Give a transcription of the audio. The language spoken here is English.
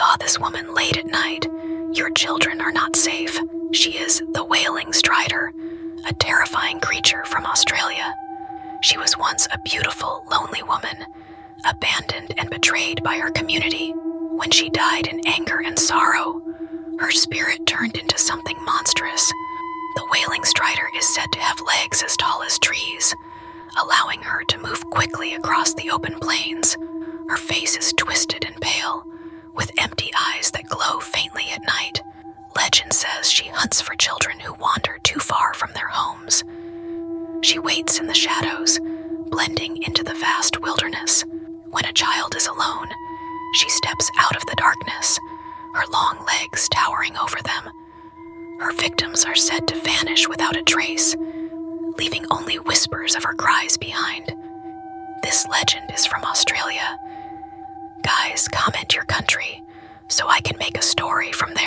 saw this woman late at night. Your children are not safe. She is the wailing stridor, a terrifying creature from Australia. She was once a beautiful, lonely woman, abandoned and betrayed by her community. When she died in anger and sorrow, her spirit turned into something monstrous. The wailing stridor is said to have legs as tall as trees, allowing her to move quickly across the open plains. Her face is twisted and pale, with empty eyes that glow faintly at night. Legend says she hunts for children who wander too far from their homes. She waits in the shadows, blending into the vast wilderness. When a child is alone, she steps out of the darkness, her long legs towering over them. Her victims are said to vanish without a trace, leaving only whispers of her cries behind. This legend is from Australia. Guys, comment your country so I can make a story from there.